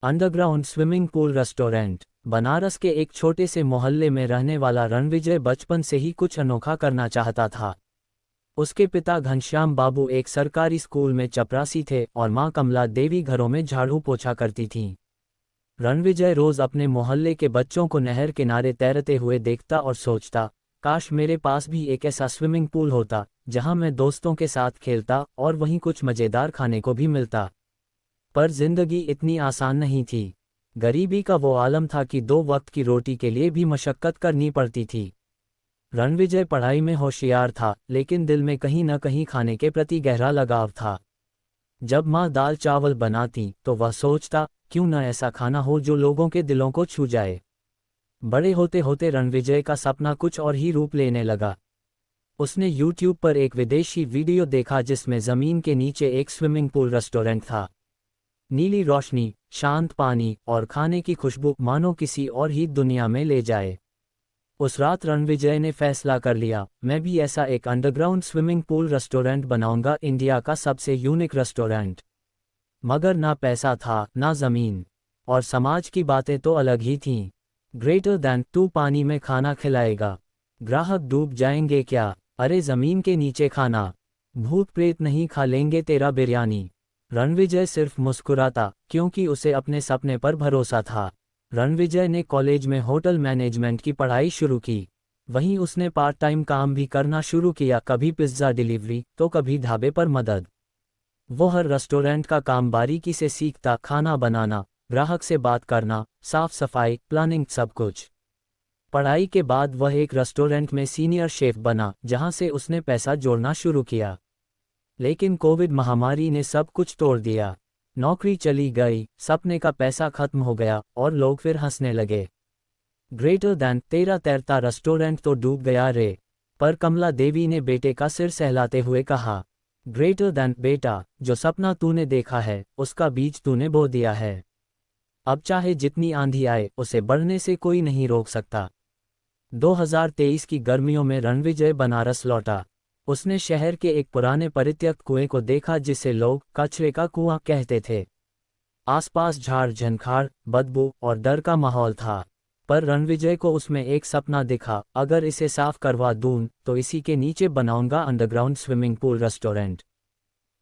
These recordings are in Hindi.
Underground swimming pool restaurant. Banaras के एक छोटे से मोहल्ले में रहने वाला रणविजय बचपन से ही कुछ अनोखा करना चाहता था। उसके पिता घनश्याम बाबू एक सरकारी स्कूल में चपरासी थे और मां कमला देवी घरों में झाड़ू पोछा करती थीं। रणविजय रोज अपने मोहल्ले के बच्चों को नहर किनारे तैरते हुए देखता और सोचता, काश मेरे पास भी एक ऐसा स्विमिंग पूल होता जहां मैं दोस्तों के साथ खेलता और वहीं कुछ मजेदार खाने को भी मिलता। पर जिंदगी इतनी आसान नहीं थी। गरीबी का वो आलम था कि 2 वक्त की रोटी के लिए भी मशक्कत करनी पड़ती थी। रणविजय पढ़ाई में होशियार था, लेकिन दिल में कहीं न कहीं खाने के प्रति गहरा लगाव था। जब माँ दाल चावल बनाती तो वह सोचता, क्यों न ऐसा खाना हो जो लोगों के दिलों को छू जाए। बड़े होते होते रणविजय का सपना कुछ और ही रूप लेने लगा। उसने YouTube पर एक विदेशी वीडियो देखा जिसमें जमीन के नीचे एक स्विमिंग पूल रेस्टोरेंट था। नीली रोशनी, शांत पानी और खाने की खुशबू मानो किसी और ही दुनिया में ले जाए। उस रात रणविजय ने फैसला कर लिया, मैं भी ऐसा एक अंडरग्राउंड स्विमिंग पूल रेस्टोरेंट बनाऊंगा, इंडिया का सबसे यूनिक रेस्टोरेंट। मगर ना पैसा था, ना जमीन, और समाज की बातें तो अलग ही थीं। ग्रेटर दैन तू पानी में खाना खिलाएगा, ग्राहक डूब जाएंगे क्या, अरे जमीन के नीचे खाना, भूत प्रेत नहीं खा लेंगे तेरा बिरयानी। रणविजय सिर्फ मुस्कुराता, क्योंकि उसे अपने सपने पर भरोसा था। रणविजय ने कॉलेज में होटल मैनेजमेंट की पढ़ाई शुरू की। वहीं उसने पार्ट टाइम काम भी करना शुरू किया, कभी पिज्ज़ा डिलीवरी तो कभी ढाबे पर मदद। वो हर रेस्टोरेंट का काम बारीकी से सीखता, खाना बनाना, ग्राहक से बात करना, साफ सफाई, प्लानिंग, सब कुछ। पढ़ाई के बाद वह एक रेस्टोरेंट में सीनियर शेफ बना, जहां से उसने पैसा जोड़ना शुरू किया। लेकिन कोविड महामारी ने सब कुछ तोड़ दिया। नौकरी चली गई, सपने का पैसा खत्म हो गया और लोग फिर हंसने लगे। ग्रेटर दैन तेरा तैरता रेस्टोरेंट तो डूब गया रे। पर कमला देवी ने बेटे का सिर सहलाते हुए कहा, ग्रेटर दैन बेटा, जो सपना तूने देखा है उसका बीज तूने बो दिया है। अब चाहे जितनी आंधी आए उसे बढ़ने से कोई नहीं रोक सकता। 2023 की गर्मियों में रणविजय बनारस लौटा। उसने शहर के एक पुराने परित्यक्त कुएं को देखा जिसे लोग कचरे का कुआं कहते थे। आसपास झाड़ झंखाड़, बदबू और डर का माहौल था। पर रणविजय को उसमें एक सपना दिखा, अगर इसे साफ करवा दूं तो इसी के नीचे बनाऊंगा अंडरग्राउंड स्विमिंग पूल रेस्टोरेंट।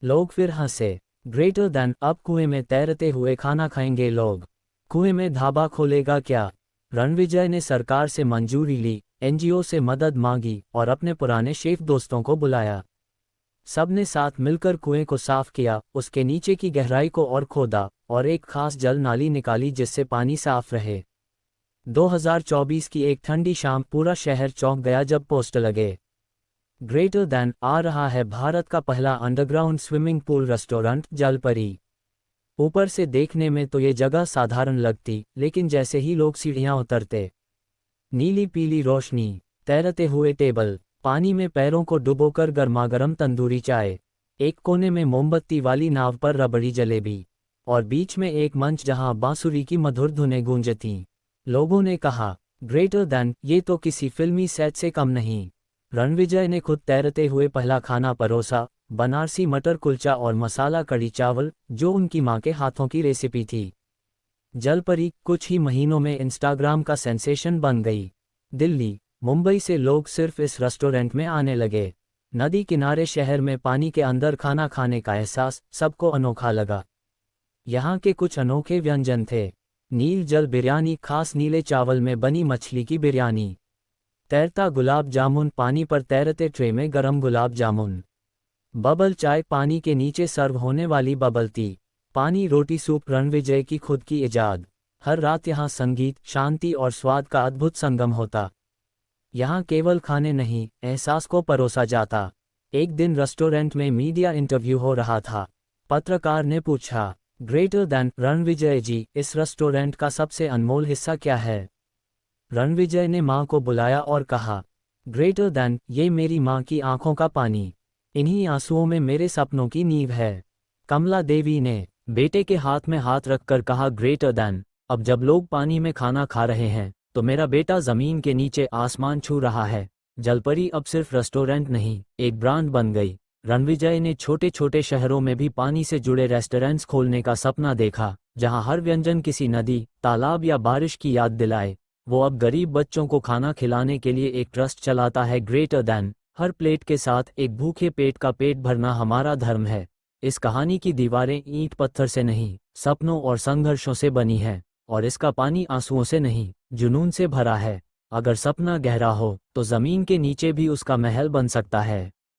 लोग फिर हंसे। ग्रेटर दैन अब कुएं में तैरते हुए खाना खाएंगे लोग। कुएं में ढाबा खोलेगा क्या? रणविजय ने सरकार से मंजूरी ली, एनजीओ से मदद मांगी और अपने पुराने शेफ दोस्तों को बुलाया। सबने साथ मिलकर कुएं को साफ किया, उसके नीचे की गहराई को और खोदा और एक खास जल नाली निकाली जिससे पानी साफ रहे। 2024 की एक ठंडी शाम पूरा शहर चौंक गया जब पोस्टर लगे, ग्रेटर दैन आ रहा है भारत का पहला अंडरग्राउंड स्विमिंग पूल रेस्टोरेंट जलपरी। ऊपर से देखने में तो ये जगह साधारण लगती, लेकिन जैसे ही लोग सीढ़ियां उतरते, नीली पीली रोशनी, तैरते हुए टेबल, पानी में पैरों को डुबोकर गर्मागर्म तंदूरी चाय, एक कोने में मोमबत्ती वाली नाव पर रबड़ी जलेबी और बीच में एक मंच जहां बांसुरी की मधुर धुनें गूंजतीं। लोगों ने कहा, ग्रेटर दैन ये तो किसी फिल्मी सेट से कम नहीं। रणविजय ने खुद तैरते हुए पहला खाना परोसा, बनारसी मटर कुलचा और मसाला कड़ी चावल, जो उनकी मां के हाथों की रेसिपी थी। जलपरी कुछ ही महीनों में इंस्टाग्राम का सेंसेशन बन गई। दिल्ली, मुंबई से लोग सिर्फ इस रेस्टोरेंट में आने लगे। नदी किनारे शहर में पानी के अंदर खाना खाने का एहसास सबको अनोखा लगा। यहाँ के कुछ अनोखे व्यंजन थे, नील जल बिरयानी, खास नीले चावल में बनी मछली की बिरयानी, तैरता गुलाब जामुन, पानी पर तैरते ट्रे में गरम गुलाब जामुन, बबल चाय, पानी के नीचे सर्व होने वाली बबल टी, पानी रोटी सूप, रणविजय की खुद की इजाद। हर रात यहाँ संगीत, शांति और स्वाद का अद्भुत संगम होता। यहाँ केवल खाने नहीं, एहसास को परोसा जाता। एक दिन रेस्टोरेंट में मीडिया इंटरव्यू हो रहा था। पत्रकार ने पूछा, ग्रेटर दैन रणविजय जी, इस रेस्टोरेंट का सबसे अनमोल हिस्सा क्या है? रणविजय ने मां को बुलाया और कहा, ग्रेटर दैन ये मेरी मां की आंखों का पानी, इन्हीं आंसुओं में मेरे सपनों की नींव है। कमला देवी ने बेटे के हाथ में हाथ रखकर कहा, ग्रेटर दैन अब जब लोग पानी में खाना खा रहे हैं तो मेरा बेटा जमीन के नीचे आसमान छू रहा है। जलपरी अब सिर्फ रेस्टोरेंट नहीं, एक ब्रांड बन गई। रणविजय ने छोटे छोटे शहरों में भी पानी से जुड़े रेस्टोरेंट्स खोलने का सपना देखा, जहां हर व्यंजन किसी नदी, तालाब या बारिश की याद दिलाए। वो अब गरीब बच्चों को खाना खिलाने के लिए एक ट्रस्ट चलाता है। ग्रेटर दैन, हर प्लेट के साथ एक भूखे पेट का पेट भरना हमारा धर्म है। इस कहानी की दीवारें ईंट पत्थर से नहीं, सपनों और संघर्षों से बनी हैं, और इसका पानी आंसुओं से नहीं, जुनून से भरा है। अगर सपना गहरा हो तो जमीन के नीचे भी उसका महल बन सकता है।